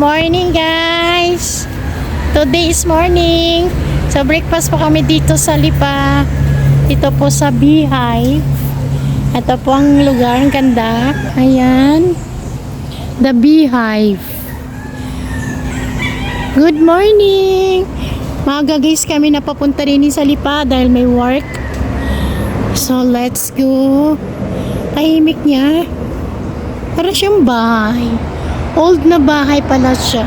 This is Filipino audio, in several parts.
Morning guys! Today is morning. So breakfast po kami dito sa Lipa. Ito po sa Beehive. Ito po ang lugar, ang ganda. Ayan. The Beehive. Good morning! Maaga guys kami napapunta rin sa Lipa dahil may work. So let's go. Tahimik niya. Para siyang bahay. Old na bahay pala siya.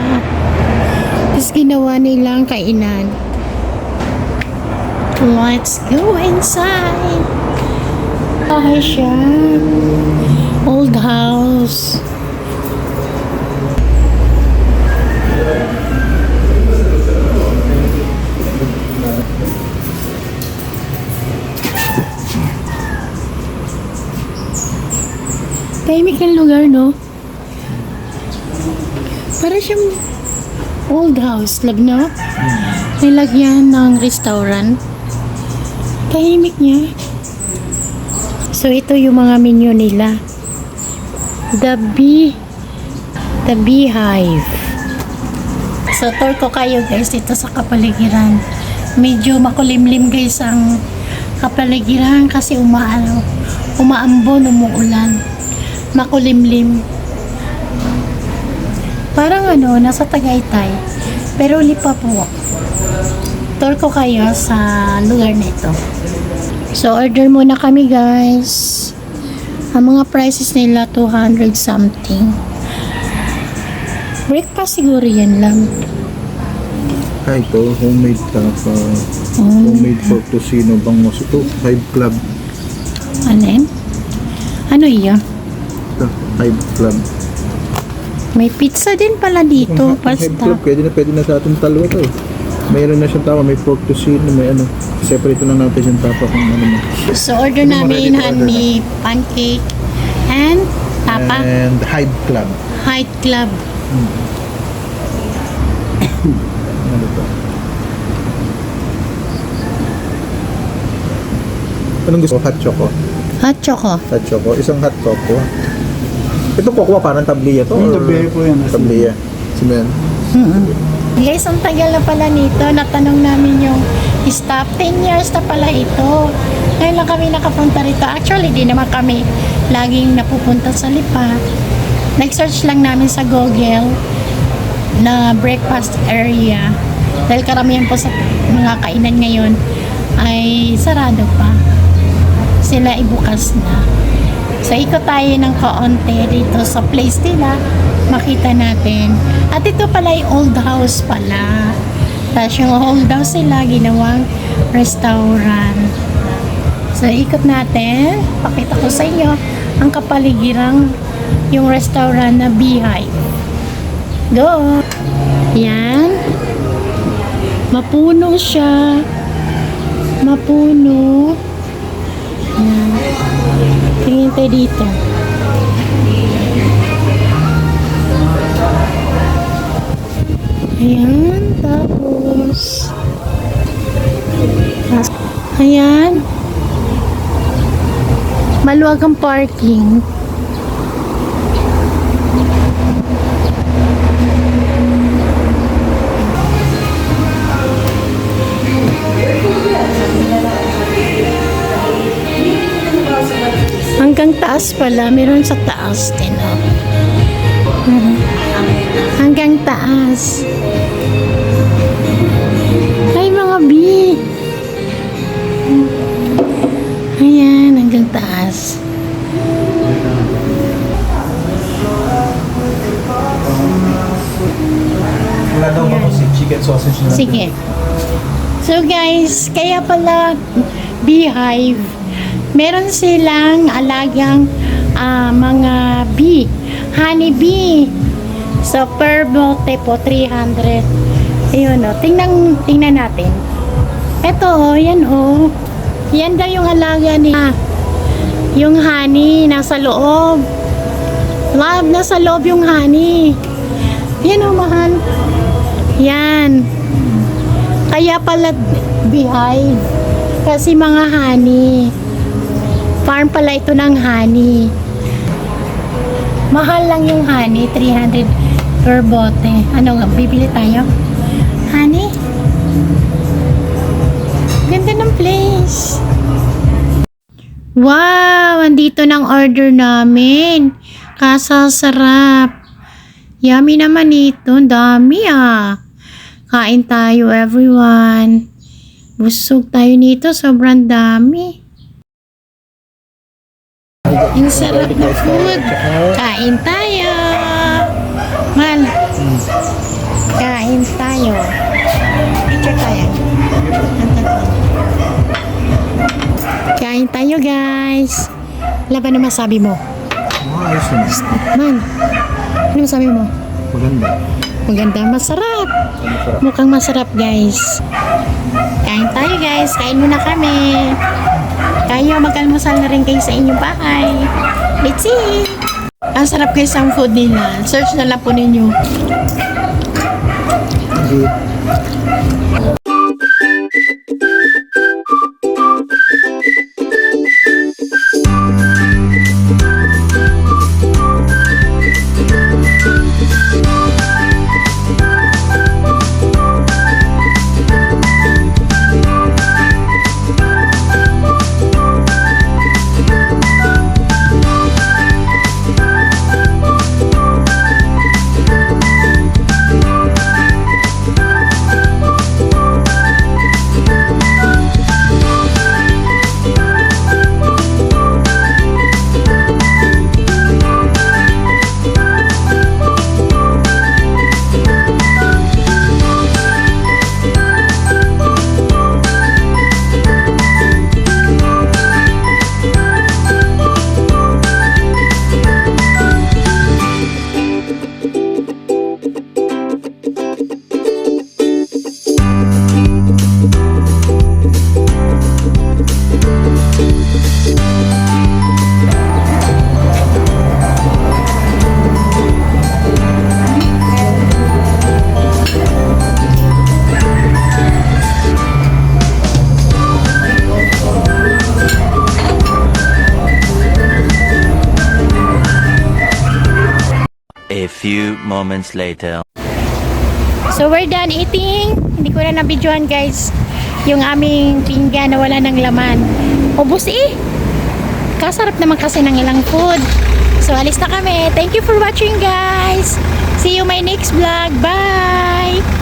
Tapos ginawa nilang kainan. Let's go inside. Bahay siya. Old house. Tahimik ng lugar, no? Para siyang old house, no? Nilagyan ng restaurant. Tahimik niya. So, ito yung mga menu nila. The Beehive. So, tour ko kayo guys dito sa kapaligiran. Medyo makulimlim guys ang kapaligiran kasi umaambon, umuulan. Makulimlim. Parang nasa Tagaytay. Pero Lipa po. Tour ko kayo sa lugar na ito. So, order muna kami guys. Ang mga prices nila, 200 something. Breakfast siguro yan lang. Ito, homemade tapa. Homemade pork tocino bangos. Ito, Hive Club. Ano yun? Ano iya? Ito, Hive Club. May pizza din pala dito. Hive Pasta. Club, pwede na sa ating talwa to. Mayroon na siyang tapa, may pork tocino, may separate na natin yung tapa kung ano mo. So, order namin honey, pancake, and tapa. And Hive Club. Hive Club. Ano to? Anong gusto? Hot choco. Hot choco. Hot choco. Isang hot choco. Ito cocoa parang tabliya to? Tabliya po yan. Tabliya. Simen. Guys, ang tagal na pala nito. Natanong namin yung staff. 10 years na pala ito. Ngayon lang kami nakapunta rito. Actually, di naman kami laging napupunta sa Lipa. Nag-search lang namin sa Google na breakfast area. Dahil karamihan po sa mga kainan ngayon ay sarado pa. Sila ibukas na. So, ikot tayo ng kaunti dito sa place nila. Makita natin. At ito pala yung old house pala. Tapos yung old house nila, ginawang restaurant. So, ikot natin. Pakita ko sa inyo ang kapaligirang yung restaurant na Beehive. Go! Yan. Mapuno siya. Mapuno. Yan. Tingin tayo dito. Ayan. Tapos ayan. Maluwag ang parking. Hanggang taas pala. Meron sa taas din. Hanggang taas. Ay, mga bee. Ayan, hanggang taas. Wala daw ba si chicken sausage na? Sige. So guys, kaya pala Beehive. Meron silang alagang mga bee. Honey bee. So per bote po 300. Ayun o. Tingnan natin. Ito o. Yan o. Yan daw yung alaga niya. Yung honey nasa loob. Love, nasa loob yung honey. Yan o, mahal. Yan. Kaya pala Beehive. Kasi mga honey. Farm pala ito ng honey. Mahal lang yung honey, 300 per bote. Ano nga, bibili tayo? Honey? Ganda ng place. Wow! Andito ng order namin. Kasasarap. Yummy naman ito. Dami ah. Kain tayo everyone. Busog tayo nito. Sobrang dami. Ang sarap na food. Kain tayo. Man. Kain tayo. Picture tayo. Kain tayo guys. Wala ba na masabi mo? Ayos naman. Man. Ano masabi mo? Maganda. Maganda. Masarap. Masarap. Mukhang masarap guys. Kain tayo guys. Kain muna kami. Kayo mag-almusal na rin kayo sa inyong bahay. Let's see. Ang sarap guys ang food nila. Search na lang po ninyo. Good. A few moments later. So we're done eating. Hindi ko na nabidyohan guys. Yung aming pinggan na wala ng laman. Ubus eh. Kasarap naman kasi ng ilang food. So alis na kami. Thank you for watching guys. See you my next vlog. Bye!